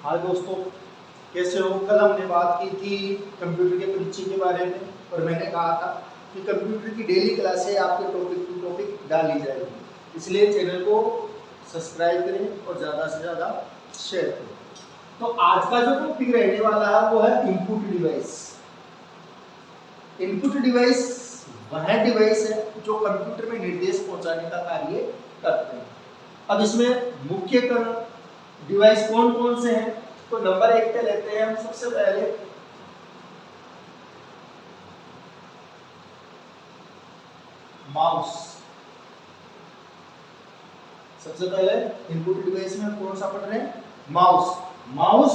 हाँ दोस्तों, कैसे हो? कल हमने बात की थी कंप्यूटर के परिचय के बारे में और मैंने कहा था कि कंप्यूटर की डेली क्लासें आपके टॉपिक टू टॉपिक डाली जाएगी, इसलिए चैनल को सब्सक्राइब करें और ज़्यादा से ज़्यादा शेयर करें। तो आज का जो टॉपिक रहने वाला है वो है इनपुट डिवाइस। इनपुट डिवाइस वह डिवाइस है जो कंप्यूटर में निर्देश पहुंचाने का कार्य करते हैं। अब इसमें मुख्य डिवाइस कौन कौन से हैं? तो नंबर 1 पे लेते हैं हम सबसे पहले माउस। सबसे पहले इनपुट डिवाइस में कौन सा पढ़ रहे हैं? माउस। माउस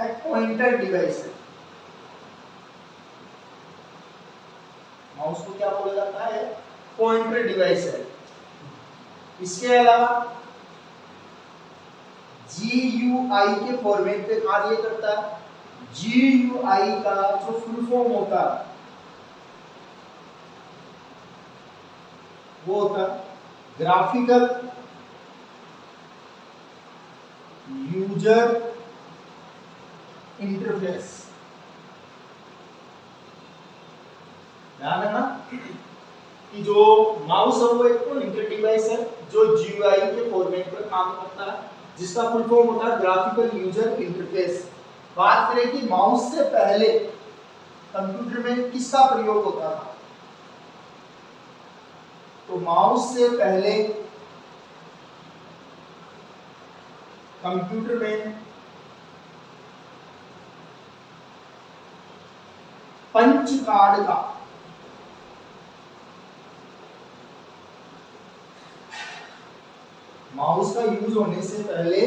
एक पॉइंटर डिवाइस है। माउस को क्या बोला जाता है? पॉइंटर डिवाइस है। इसके अलावा GUI के फॉर्मेट पे कार्य करता है। GUI का जो फुल फॉर्म होता है वो होता है ग्राफिकल यूजर इंटरफेस। ध्यान है ना कि जो माउस है वो एक पॉइंटर डिवाइस है जो GUI के फॉर्मेट पर काम करता है, जिसका फुल फॉर्म होता है ग्राफिकल यूजर इंटरफेस। बात करें कि माउस से पहले कंप्यूटर में किसका प्रयोग होता था, तो माउस से पहले कंप्यूटर में पंच कार्ड का माउस का यूज होने से पहले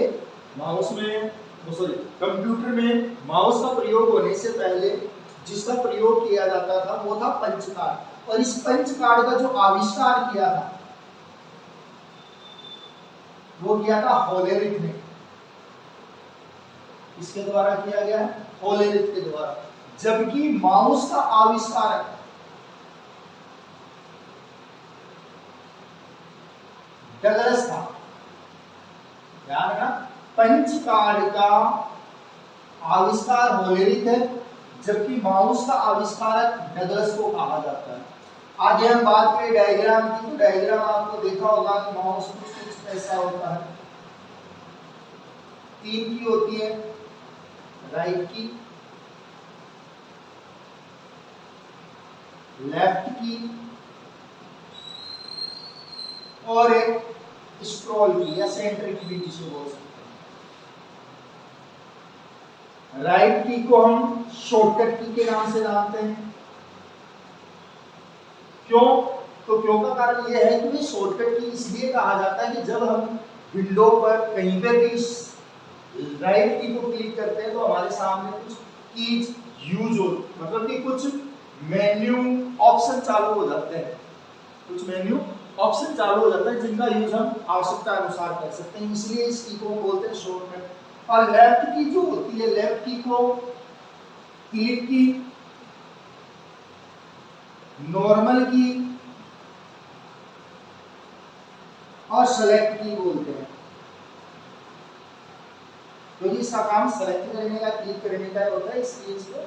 कंप्यूटर में माउस का प्रयोग होने से पहले जिसका प्रयोग किया जाता था वो था पंच कार्ड। और इस पंच कार्ड का जो आविष्कार किया था वो किया था होलेरिथ ने। इसके द्वारा किया गया है, होलेरिथ के द्वारा। जबकि माउस का आविष्कारक डगलस था। ध्यान रखना, पंच कार्ड का आविष्कार होलेरिथ है, जबकि माउस का आविष्कारक डगलस को कहा जाता है। आगे हम बात करें डायग्राम की, तो डायग्राम आपको देखा होगा कि माउस कुछ ऐसा होता है। 3 की होती है, राइट की, लेफ्ट की और एक स्क्रॉल की या सेंटर की भी जिसे बोल सकते हैं। राइट की को हम शॉर्टकट की के नाम से जानते हैं। क्यों? तो क्यों का कारण यह है कि शॉर्टकट की इसलिए कहा जाता है कि जब हम विंडो पर कहीं पे भी राइट की को क्लिक करते हैं तो हमारे सामने कुछ कीज यूज हो, मतलब कि कुछ मेन्यू ऑप्शन चालू हो जाते हैं। कुछ मेन्यू ऑप्शन चालू हो जाता है जिनका यूज हम आवश्यकता अनुसार कर सकते हैं, इसलिए इस की को बोलते हैं शॉर्टकट। और लेफ्ट की जो होती है, लेफ्ट की को क्लिक की, नॉर्मल की और सेलेक्ट की बोलते हैं। क्योंकि तो इसका काम सेलेक्ट करने का, क्लिक करने का होता है, इसलिए इसको।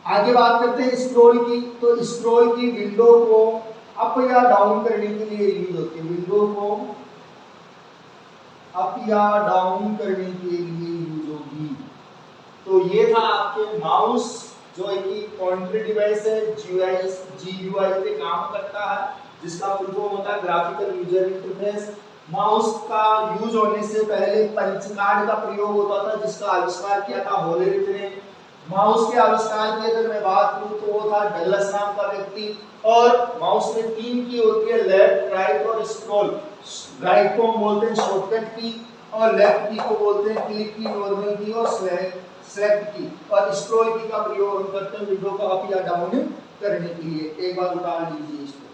आगे बात करते हैं स्क्रॉल की। तो स्क्रॉल की विंडो को अप या डाउन करने के लिए यूज होती है। विंडो को अप या डाउन करने के लिए यूज होगी। तो ये था आपके माउस, जो एक पॉइंटर डिवाइस है, GUI पे काम करता है, जिसका फुल फॉर्म होता है ग्राफिकल यूजर इंटरफेस। माउस का यूज होने से पहले पंच कार्ड का प्रयोग होता था, जिसका आविष्कार किया था होलेरिथ ने। माउस के आविष्कार की अगर मैं बात करूं तो वो था डगलस नाम का व्यक्ति। और माउस में 3 की होती है, लेफ्ट, राइट और स्क्रॉल। राइट को हम बोलते हैं शॉर्टकट की और लेफ्ट की को बोलते हैं क्लिक की, नॉर्मल की और सेलेक्ट की। और स्क्रॉल की का प्रयोग हम करते हैं विंडो को अप या डाउन करने के लिए। एक बार उठा लीजिए इसको।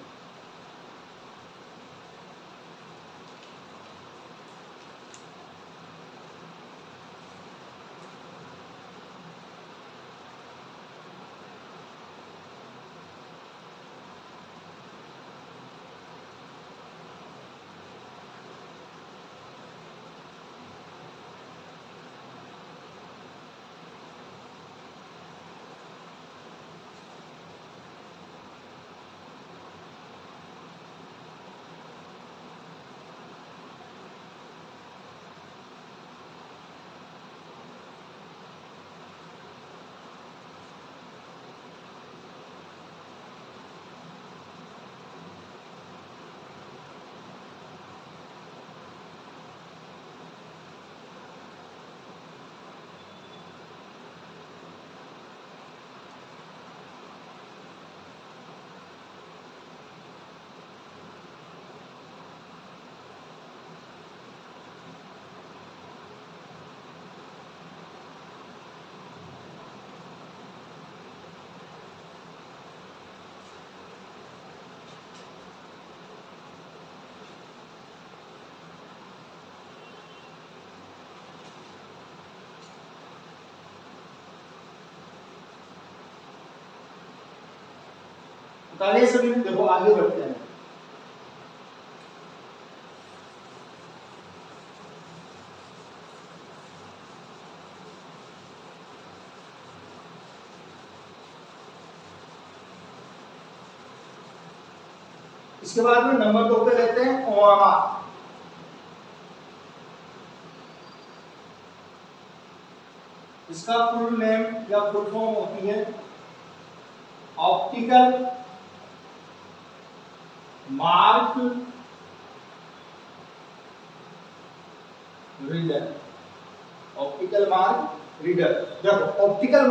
बताइए सभी, देखो आगे बढ़ते हैं। इसके बाद में नंबर 2 पे लेते हैं ओएमआर। इसका फुल नेम या फुल फॉर्म होती है optical mark reader. Optical mark reader, देखो ऑप्टिकल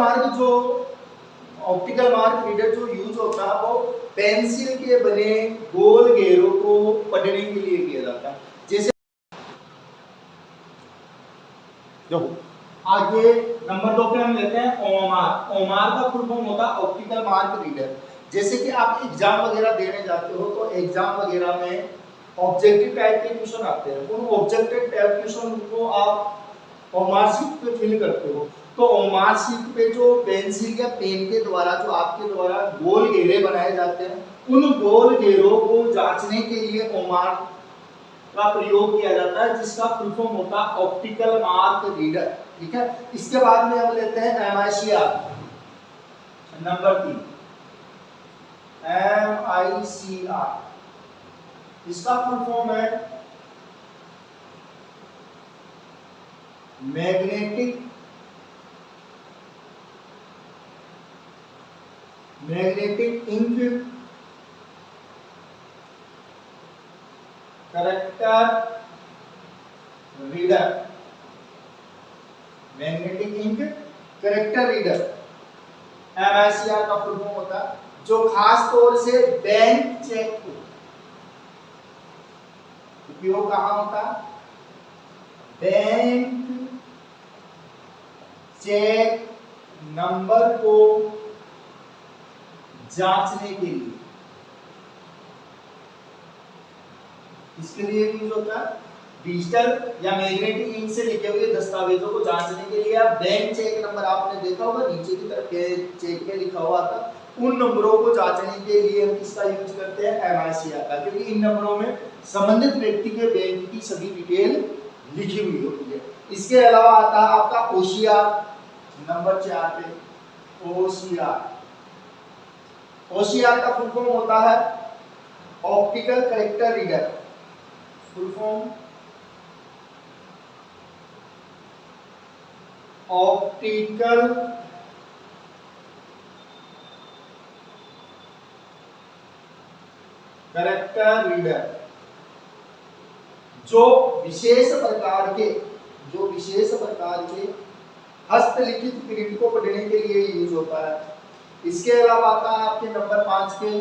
मार्क रीडर जो यूज होता है वो पेंसिल के बने गोल घेरों को पढ़ने के लिए किया जाता है। जैसे देखो आगे नंबर 2 पे हम लेते हैं ओएमआर। ओएमआर का फुल फॉर्म होता है ऑप्टिकल मार्क रीडर। जैसे कि आप एग्जाम वगैरह देने जाते हो तो एग्जाम वगैरह में ऑब्जेक्टिव टाइप के क्वेश्चन आते हैं, उन ऑब्जेक्टिव टाइप क्वेश्चन को आप ओएमआर शीट पे फिल करते हो। तो ओएमआर शीट पे जो पेंसिल या पेन के द्वारा जो आपके द्वारा गोल घेरे बनाए जाते हैं, उन गोल घेरों को जांचने के लिए ओएमआर का प्रयोग किया जाता है, जिसका फुल फॉर्म होता है ऑप्टिकल मार्क रीडर। ठीक है, इसके बाद में हम लेते हैं एमआईसीआर नंबर 3। एमआईसीआर इसका फुल फॉर्म है magnetic ink character reader. Magnetic ink character reader MICR का फुल फॉर्म होता है, जो खास तौर से बैंक चेक को उपयोग कहां होता है, बैंक चेक नंबर को जांचने के लिए, इसके लिए यूज होता है। डिजिटल या मैग्नेटिक इंक से लिखे हुए दस्तावेजों को जांचने के लिए आप बैंक चेक नंबर, आपने देखा होगा नीचे की तरफ चेक में लिखा हुआ था, उन नंबरों को जांचने के लिए हम किसका यूज करते हैं, एमआईसीआर का, क्योंकि इन नंबरों में संबंधित व्यक्ति के बैंक की सभी डिटेल लिखी हुई होती है। इसके अलावा आता है आपका ओसीआर नंबर 4 पे। ओसीआर का फुल फॉर्म होता है optical character reader. Full form optical character reader, जो विशेष प्रकार के हस्तलिखित प्रिंट को पढ़ने के लिए यूज होता है। इसके अलावा आता है आपके नंबर 5 के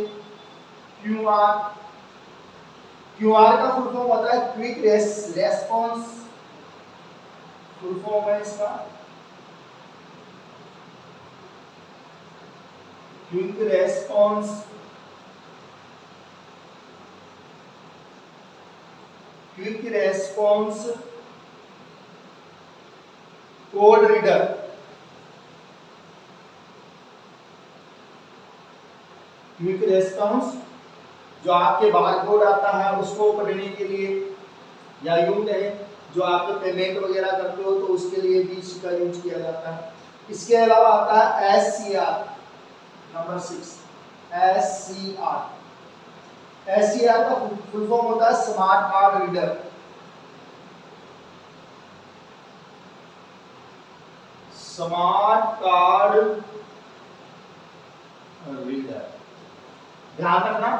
क्यूआर। क्यूआर का फुल फॉर्म होता है क्विक रेस्पॉन्स। फुल फॉर्म है इसका quick response code reader. Quick response जो आपके बारकोड आता है उसको पढ़ने के लिए, या यूं कहें जो आप पेमेंट वगैरह करते हो तो उसके लिए भी इसका यूज किया जाता है। इसके अलावा आता है एससीआर नंबर 6। एससीआर का फुल फॉर्म होता है smart card reader. Smart card reader, ध्यान रखना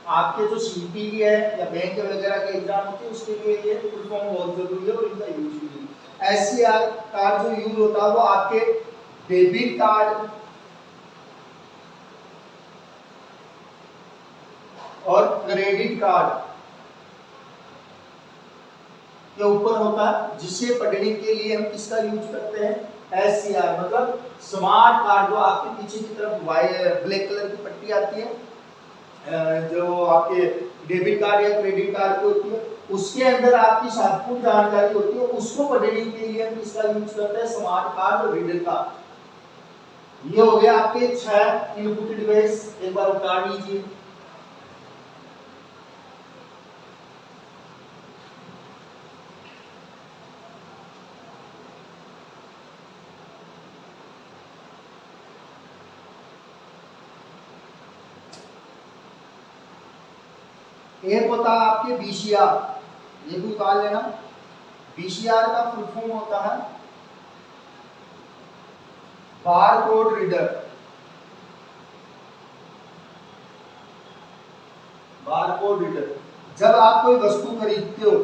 आपके जो सीपीटी है या बैंक वगैरह के एग्जाम होते हैं उसके लिए ये फुल फॉर्म बहुत जरूरी है और इनका यूज भी है। एससीआर कार्ड जो यूज होता है वो आपके डेबिट कार्ड और क्रेडिट कार्ड के ऊपर होता है, जिसे पढ़ने के लिए हम किसका यूज करते हैं, एससीआर। मतलब स्मार्ट कार्ड, जो आपके पीछे की तरफ ब्लैक कलर की पट्टी आती है, जो आपके डेबिट कार्ड या क्रेडिट कार्ड की होती है, उसके अंदर आपकी संपूर्ण जानकारी होती है, उसको पढ़ने के लिए हम किसका यूज करते हैं, स्मार्ट कार्ड रीडर का। ये हो गया आपके 6 इनपुट डिवाइस। एक बार उतार लीजिए। एक होता है आपके बीसीआर, ये भी उतार लेना। बीसीआर का फुल फॉर्म होता है bar code reader. Bar code reader, जब आप कोई वस्तु खरीदते हो,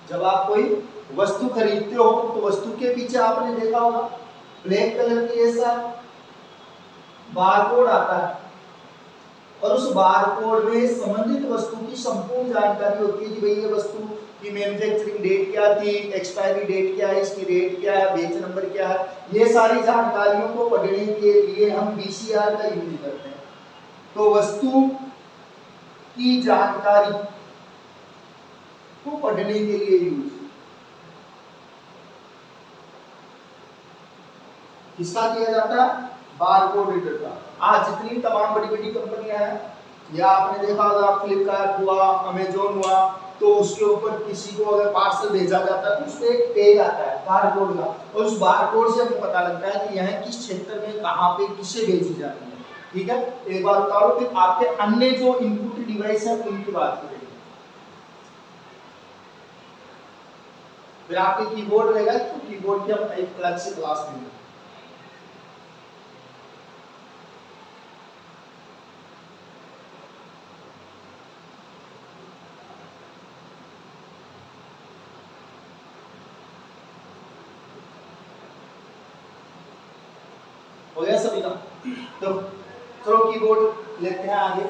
जब आप कोई वस्तु खरीदते हो तो वस्तु के पीछे आपने देखा होगा ब्लैक कलर की ऐसा बारकोड आता है, और उस बारकोड में संबंधित वस्तु की संपूर्ण जानकारी होती है कि भाई ये वस्तु की मैन्युफैक्चरिंग डेट क्या थी, एक्सपायरी डेट क्या है, इसकी रेट क्या है, बेच नंबर क्या है। ये सारी जानकारियों को पढ़ने के लिए हम बीसीआर का यूज करते हैं। तो वस्तु की जानकारी को पढ़ने के लिए यूज किसका किया जाता है? बारकोड रीडर का। आज जितनी तमाम बड़ी बड़ी कंपनियां हैं, या आपने देखा होगा फ्लिपकार्ट हुआ, अमेजोन हुआ, तो उसके ऊपर किसी को अगर पार्सल भेजा जाता है तो उस पे एक टैग आता है बारकोड का, और उस बारकोड से हमें पता लगता है कि यह किस क्षेत्र में कहां पे किसे भेजी जाती है। ठीक है, एक बार उतारो, फिर आपके अन्य जो इनपुट डिवाइस है उनकी बात करेंगे। फिर आपके कीबोर्ड रहेगा, तो कीबोर्ड की हम एक अलग से क्लास लेंगे। हो गया सभी का? तो चलो कीबोर्ड लेते हैं आगे।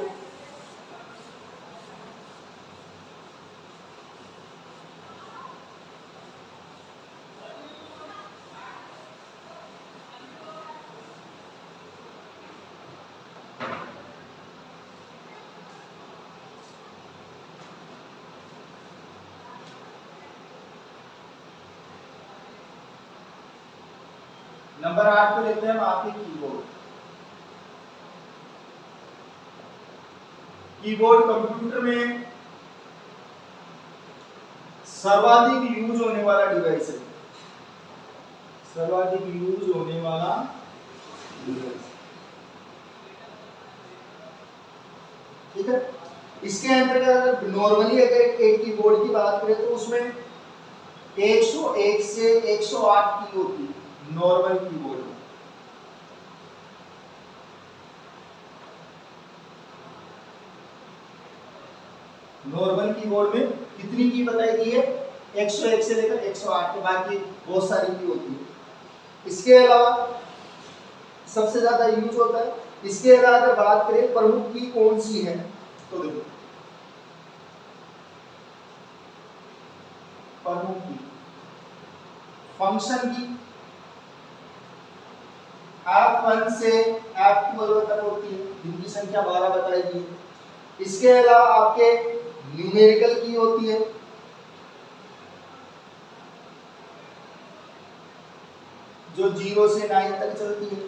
नंबर 8 पे लेते हैं हम आपके कीबोर्ड। कीबोर्ड कंप्यूटर में सर्वाधिक यूज होने वाला डिवाइस है, सर्वाधिक यूज होने वाला डिवाइस। ठीक है, इसके अंतर्गत नॉर्मली अगर एक कीबोर्ड की बात करें तो उसमें 101 से 108 की होती है नॉर्मल कीबोर्ड में। नॉर्मल कीबोर्ड में कितनी की बताई गई है? 101 से लेकर 108 के, बाकी बहुत सारी की होती है। इसके अलावा सबसे ज्यादा यूज होता है। इसके अलावा अगर बात करें प्रमुख की कौन सी है, तो देखो प्रमुख की, फंक्शन की F1 से F12 तक होती है, जिनकी संख्या 12 बताई गई है। इसके अलावा आपके न्यूमेरिकल की होती है, जो 0 से 9 तक चलती है।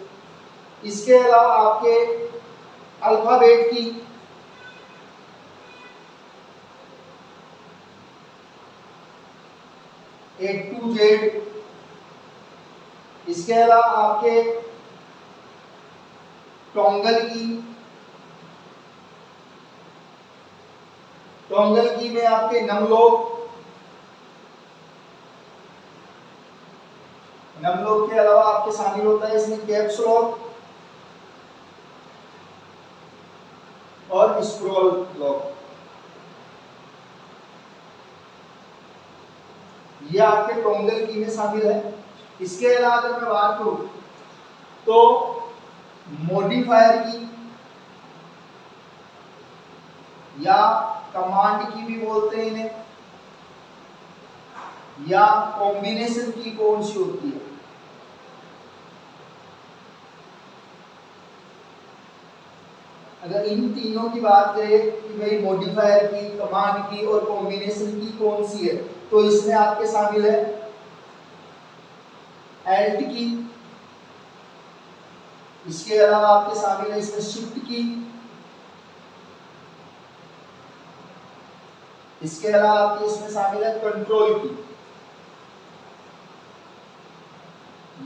इसके अलावा आपके अल्फाबेट की, A to Z। इसके अलावा आपके टोंगल की, टोंगल की में आपके नमलोक, नमलोक के अलावा आपके शामिल होता है इसमें कैप्स लॉक और स्क्रॉल लॉक। ये आपके टोंगल की में शामिल है। इसके अलावा अगर मैं बात करूं तो मॉडिफायर की या कमांड की भी बोलते हैं इन्हें, या कॉम्बिनेशन की कौन सी होती है? अगर इन तीनों की बात करें कि भाई मॉडिफायर की, कमांड की और कॉम्बिनेशन की कौन सी है, तो इसमें आपके शामिल है एल्ट की। इसके अलावा आपके शामिल है इसमें शिफ्ट की। इसके अलावा आपके इसमें शामिल है कंट्रोल की।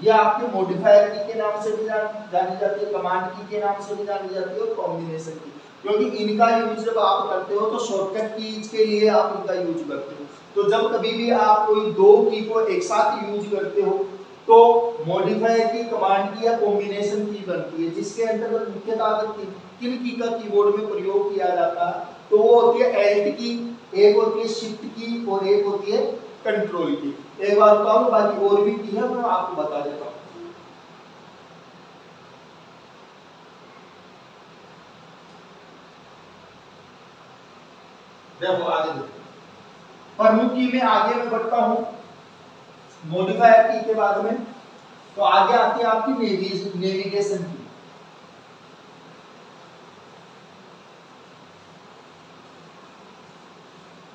ये आपके मॉडिफायर की के नाम से भी जानी जाती है, कमांड की के नाम से भी जानी जाती है और कॉम्बिनेशन की, क्योंकि इनका यूज जब आप करते हो तो शॉर्टकट कीज के लिए आप इनका यूज करते हो। तो जब कभी भी आप कोई दो की को एक साथ यूज करते हो तो मॉडिफायर की, कमांड की या कॉम्बिनेशन की बनती है, जिसके अंतर्गत मुख्यतः किन की का कीबोर्ड में प्रयोग किया जाता है तो वो होती है एल्ट की, एक होती है शिफ्ट की और एक होती है कंट्रोल की। एक बार बताऊं, बाकी और भी की है मैं आपको बता देता हूं। देखो आगे देखो, प्रमुख की में आगे मैं बढ़ता हूं मॉडिफायर की के बाद में, तो आगे आती है आपकी नेविगेशन की।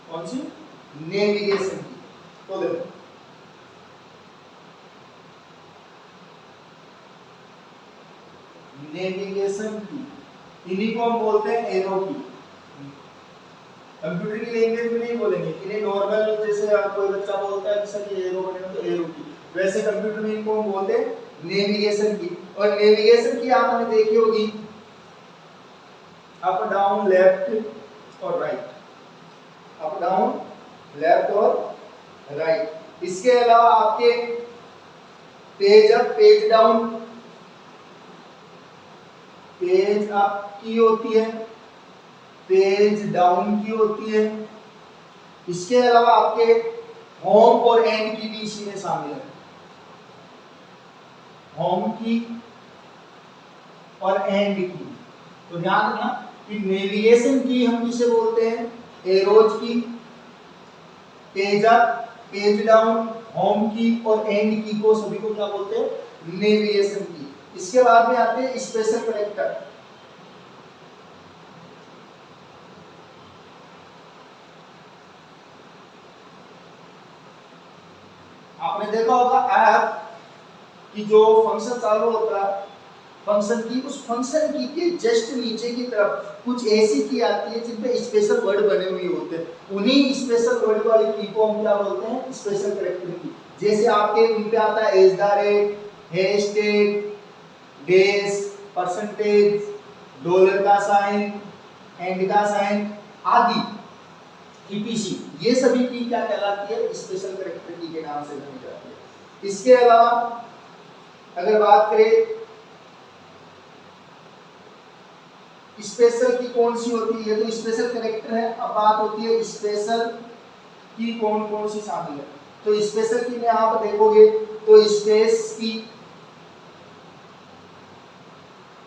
कौन सी? नेविगेशन की। तो देखो नेविगेशन की, इन्हीं को हम बोलते हैं एरो की। कंप्यूटर की लैंग्वेज में नहीं बोलेंगे, इन्हें नॉर्मल जैसे कोई बच्चा बोलता है कि सर ये एरो बने तो एरो की, वैसे कंप्यूटर में इनको हम बोलते हैं नेविगेशन की। और नेविगेशन की आपने देखी होगी अप डाउन लेफ्ट और राइट, अप डाउन लेफ्ट और राइट। इसके अलावा आपके page up page down, page up की होती है, पेज डाउन की होती है। इसके अलावा आपके होम और एंड की भी इसी में शामिल है, होम की और एंड की। तो ध्यान रखना कि नेविगेशन की हम किसे बोलते हैं? एरोज की, page up page down, home की और एंड की को सभी को क्या बोलते हैं? नेविगेशन की। इसके बाद में आते हैं स्पेशल कैरेक्टर। आपने देखा होगा ऐप की जो फंक्शन चालू होता है, फंक्शन की, उस फंक्शन की के जस्ट नीचे की तरफ कुछ ऐसी की आती है जिनपे स्पेशल वर्ड बने हुए होते हैं। उन्हीं स्पेशल वर्ड वाली की को हम क्या बोलते हैं? स्पेशल कैरेक्टर की। जैसे आपके उन पे आता है at the rate, hashtag, dash, percentage, dollar का साइन, एंड का साइन आदि ईटीसी, ये सभी की क्या कहलाती है? स्पेशल कैरेक्टर की के नाम से जानी जाती है। इसके अलावा अगर बात करें स्पेशल की कौन सी होती है, ये तो स्पेशल कैरेक्टर है। अब बात होती है स्पेशल की कौन कौन सी शामिल है। तो स्पेशल की में आप देखोगे तो स्पेस की,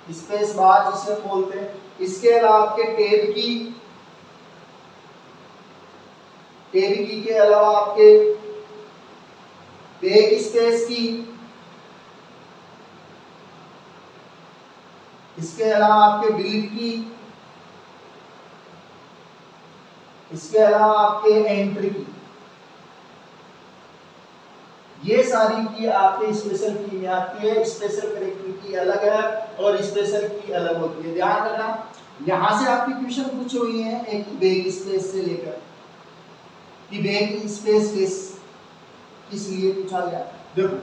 स्पेस बार जिसे बोलते हैं। इसके अलावा आपके टैब की, टैब की के अलावा आपके बैक स्पेस की, इसके अलावा आपके डिलीट की, इसके अलावा आपके एंट्री की, ये सारी की आपके स्पेशल की में आती है। स्पेशल कैरेक्टर की अलग है और स्पेशल की अलग होती है। ध्यान रखना, यहां से आपके क्वेश्चन पूछे हुए हैं एक बैक स्पेस से लेकर कि बैक स्पेस किस लिए पूछा गया। देखो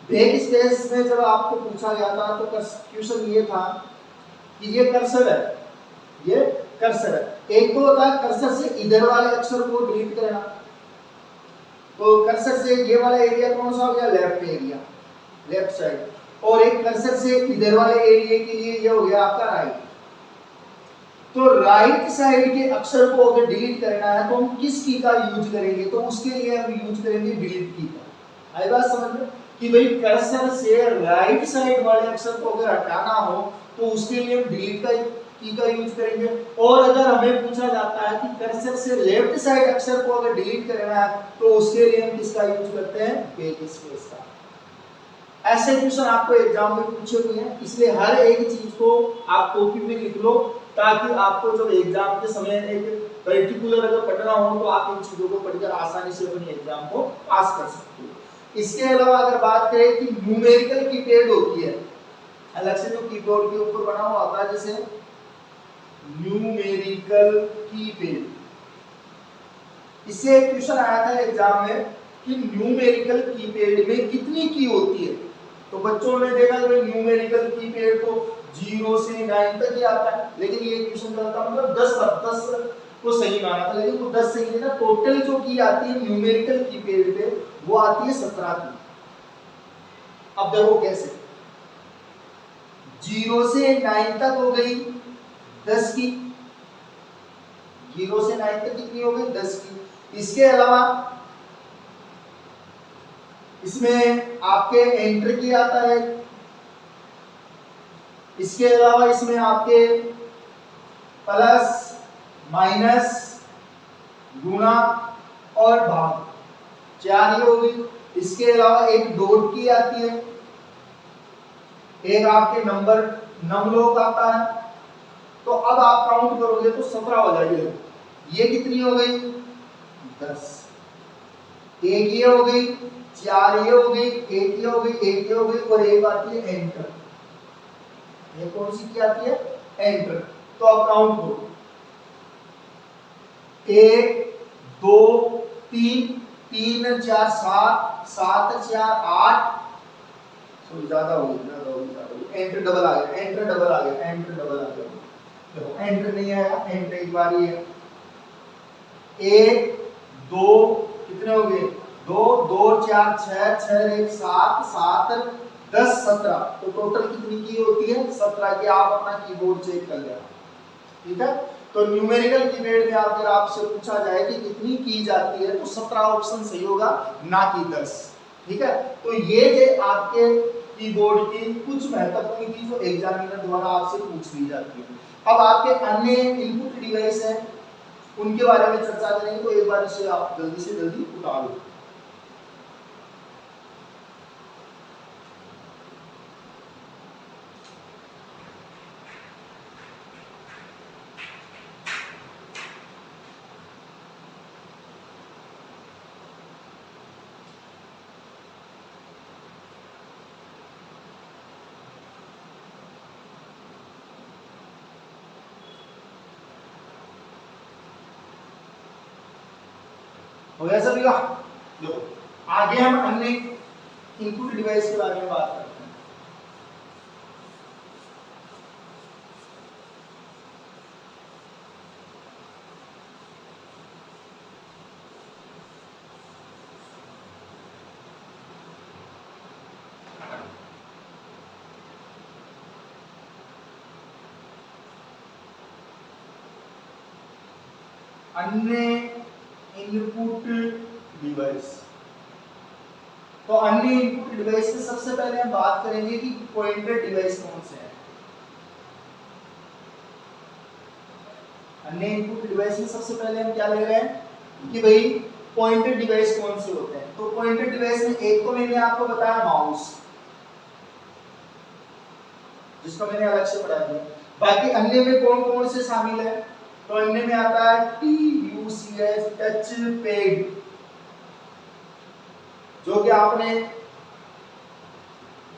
बैक स्पेस में जब आपको पूछा गया था तो क्वेश्चन ये था कि ये कर्सर है, ये कर्सर है। एक तो होता है कर्सर से इधर वाले अक्षर को डिलीट करना, तो कर्सर से ये वाला एरिया कौन सा हो गया? Left area, left side. और एक कर्सर से इधर वाले एरिया के लिए ये हो गया आपका राइट। तो राइट साइड के अक्षर को अगर डिलीट करना है तो हम किस की का यूज करेंगे? तो उसके लिए हम यूज करेंगे डिलीट की का। आई बात समझ में कि भाई कर्सर से राइट साइड वाले अक्षर को अगर हटाना हो तो उसके लिए हम डिलीट की का यूज करेंगे। और अगर हमें पूछा जाता है कि कर्सर से लेफ्ट साइड अक्षर को अगर डिलीट करना है तो उसके लिए हम किसका यूज करते हैं? बैक स्पेस का। ऐसे क्वेश्चन आपको एग्जाम में पूछे हुए हैं, इसलिए हर एक चीज को आप कॉपी में लिख लो ताकि आपको जब एग्जाम के समय एक पर्टिकुलर अगर पढ़ना हो तो आप इन चीजों को पढ़कर आसानी से अपने एग्जाम को पास कर सकते हो। इसके अलावा अगर बात करें कि न्यूमेरिकल कीपैड होती है, अलग से जो कीबोर्ड के ऊपर बना हुआ होता है जैसे न्यूमेरिकल कीपैड, इससे एक क्वेश्चन आया था एग्जाम में कि न्यूमेरिकल कीपैड में कितनी की होती है? तो बच्चों ने देखा कि न्यूमेरिकल कीपैड तो 0 से 9 तक ही आता है, लेकिन ये क्वेश्चन करता मतलब 10 को सही माना था, लेकिन वो 10 सही नहीं था। टोटल जो की आती है न्यूमेरिकल कीपैड पे वो आती है 17 की। अब देखो कैसे, 0 से 9 तक हो गई 10 की, 0 से 9 तक कितनी हो गई 10 की। इसके अलावा इसमें आपके एंटर की आता है, इसके अलावा इसमें आपके प्लस माइनस गुणा और भाग 4 ही हो गई। इसके अलावा एक डॉट की आती है, एक आपके नंबर नमलोक आता है। तो अब आप काउंट करोगे तो 17 हो जाएगी। ये कितनी हो गई 10, एक ये हो गई, 4 ये हो गई, एक ये हो गई, एक ये हो गई और एक आती है एंटर। ये कौन सी की आती है एंटर। तो अब काउंट करो 1 2 3 3 4 7 7 4 8, ज्यादा हो गई, एंटर डबल आ गया, एंटर डबल आ गया, एंटर डबल आ गया। देखो एंटर नहीं आया, एंटर एक बार ही है। 1 2 कितने हो गए 2 2 4 6 6 1 7 7 10 17। तो टोटल कितनी की होती है 17 की। आप अपना कीबोर्ड चेक कर लेना, ठीक है। तो न्यूमेरिकल कीबोर्ड में अगर आपसे पूछा जाए कि कितनी की जाती है तो 17 ऑप्शन सही होगा, ना कि 10, ठीक है। तो ये थे आपके कीबोर्ड की कुछ महत्वपूर्ण चीज जो एग्जामिनर द्वारा आपसे पूछ ली जाती है। अब आपके अन्य इनपुट डिवाइस हैं उनके बारे में चर्चा करेंगे, तो एक बार इसे आप जल्दी से जल्दी उठा लो। हो गया सभी का। देखो आगे हम अन्य इनपुट डिवाइस के बारे में बात करते हैं। अन्य इनपुट डिवाइस, तो अन्य इनपुट डिवाइस से सबसे पहले हम बात करेंगे कि पॉइंटर डिवाइस कौन से हैं। अन्य इनपुट डिवाइस में सबसे पहले हम क्या ले रहे हैं कि भाई पॉइंटर डिवाइस कौन से होते हैं। तो पॉइंटर डिवाइस में एक तो मैंने आपको बताया माउस, जिसको मैंने अलग से पढ़ा दिया। बाकी अन्य में कौन कौन से शामिल है, तो अन्य में आता है TUCS टच पैड, जो कि आपने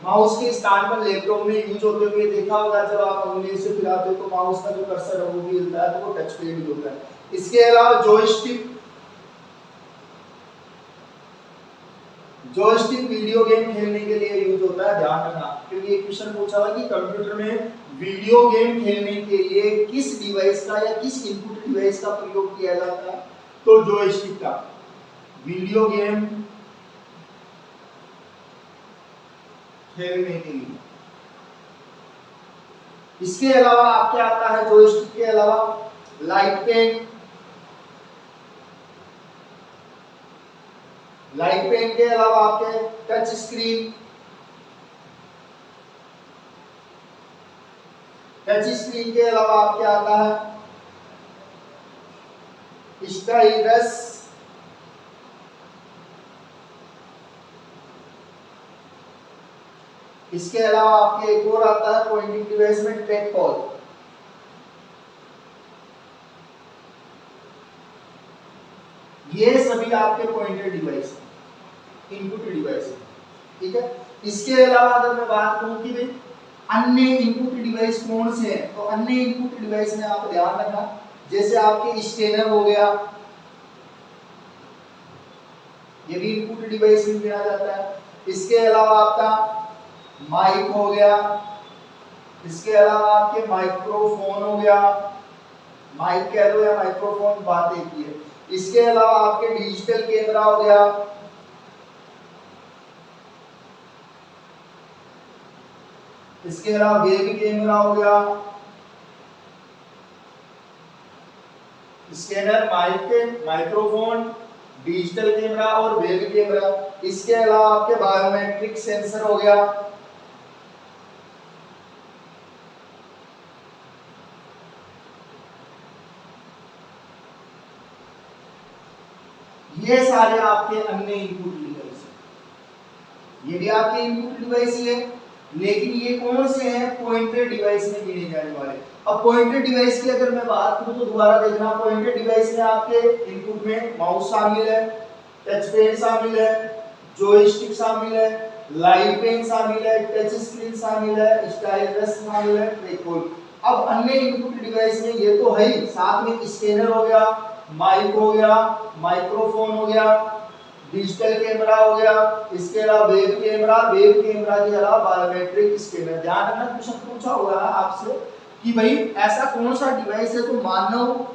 माउस के स्थान पर लैपटॉप में यूज होते हुए देखा होगा। जब आप उंगली से फिराते हो तो माउस का जो कर्सर है वो भी हिलता है, तो वो टच पैड होता है। इसके अलावा जॉयस्टिक, जॉयस्टिक वीडियो गेम खेलने के लिए यूज होता है। ध्यान रखना क्योंकि ये क्वेश्चन पूछा हुआ कि कंप्यूटर में वीडियो गेम खेलने के लिए किस डिवाइस का या किस इनपुट डिवाइस का प्रयोग किया जाता है, तो जॉयस्टिक का वीडियो गेम खेलने के लिए। इसके अलावा आपके आता है जॉयस्टिक के अलावा लाइट पेन, लाइट पेन के अलावा आपके टच स्क्रीन, टच स्क्रीन के अलावा आपके आता है स्टाइलस, इसके अलावा आपके एक और आता है पॉइंटिंग डिवाइस में ट्रैक कॉल। ये सभी आपके पॉइंटर डिवाइस इनपुट डिवाइस, ठीक है। इसके अलावा अगर मैं बात करूं कि भाई अन्य इनपुट डिवाइस कौन से हैं, तो अन्य इनपुट डिवाइस में आप ध्यान रखना, जैसे आपके स्कैनर हो गया, ये भी इनपुट डिवाइस में गिना जाता है। इसके अलावा आपका माइक हो गया, इसके अलावा आपके माइक्रोफोन हो गया, माइक कह दो या माइक्रोफोन, बात एक ही है। इसके अलावा आपके डिजिटल कैमरा हो गया, इसके अलावा वेब कैमरा हो गया, scanner, mic, microphone, digital camera और वेब कैमरा। इसके अलावा आपके बायोमेट्रिक सेंसर हो गया, ये सारे आपके अन्य इनपुट डिवाइस है। ये भी आपके इनपुट डिवाइस ही है, लेकिन ये कौन से हैं? पॉइंटर डिवाइस में गिने जाने वाले। अब पॉइंटर डिवाइस की अगर मैं बात करूं तो दोबारा देखना, पॉइंटर डिवाइस में आपके इनपुट में माउस शामिल है, टच पैड शामिल है, जॉयस्टिक शामिल है, लाइट पेन शामिल है, टच स्क्रीन शामिल है, स्टाइलस शामिल है, ट्रैकबॉल। अब अन्य इनपुट डिवाइस में ये तो है ही, साथ में स्कैनर हो गया, माइक हो गया, माइक्रोफोन हो गया, डिजिटल कैमरा हो गया, इसके अलावा वेब कैमरा के अलावा बायोमेट्रिक स्कैनर। ध्यान रखना, क्वेश्चन पूछा हुआ है आपसे कि भाई ऐसा कौन सा डिवाइस है जो मानव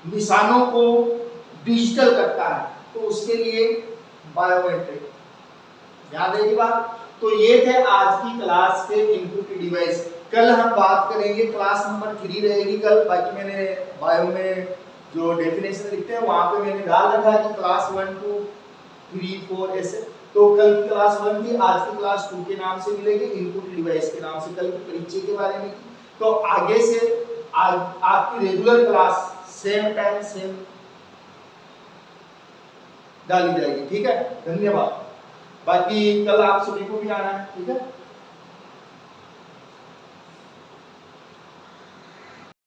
निशानों को डिजिटल करता है, तो उसके लिए बायोमेट्रिक। याद है ये बात? तो ये थे आज की क्लास के इनपुट डिवाइस। कल हम बात करेंगे, क्लास नंबर 3 रहेगी कल। बाकी मैंने बायो में जो डेफिनेशन लिखते हैं वहां पे मैंने डाल रखा है कि क्लास 1 2 3 4 ऐसे। तो कल की क्लास 1 थी, आज की क्लास 2 के नाम से मिलेगी, इनपुट डिवाइस के नाम से कल की परिचय के बारे में। तो आगे से आपकी regular class same time same डाली जाएगी, ठीक है? धन्यवाद। बाकी कल आप सभी को भी आना है, ठीक है?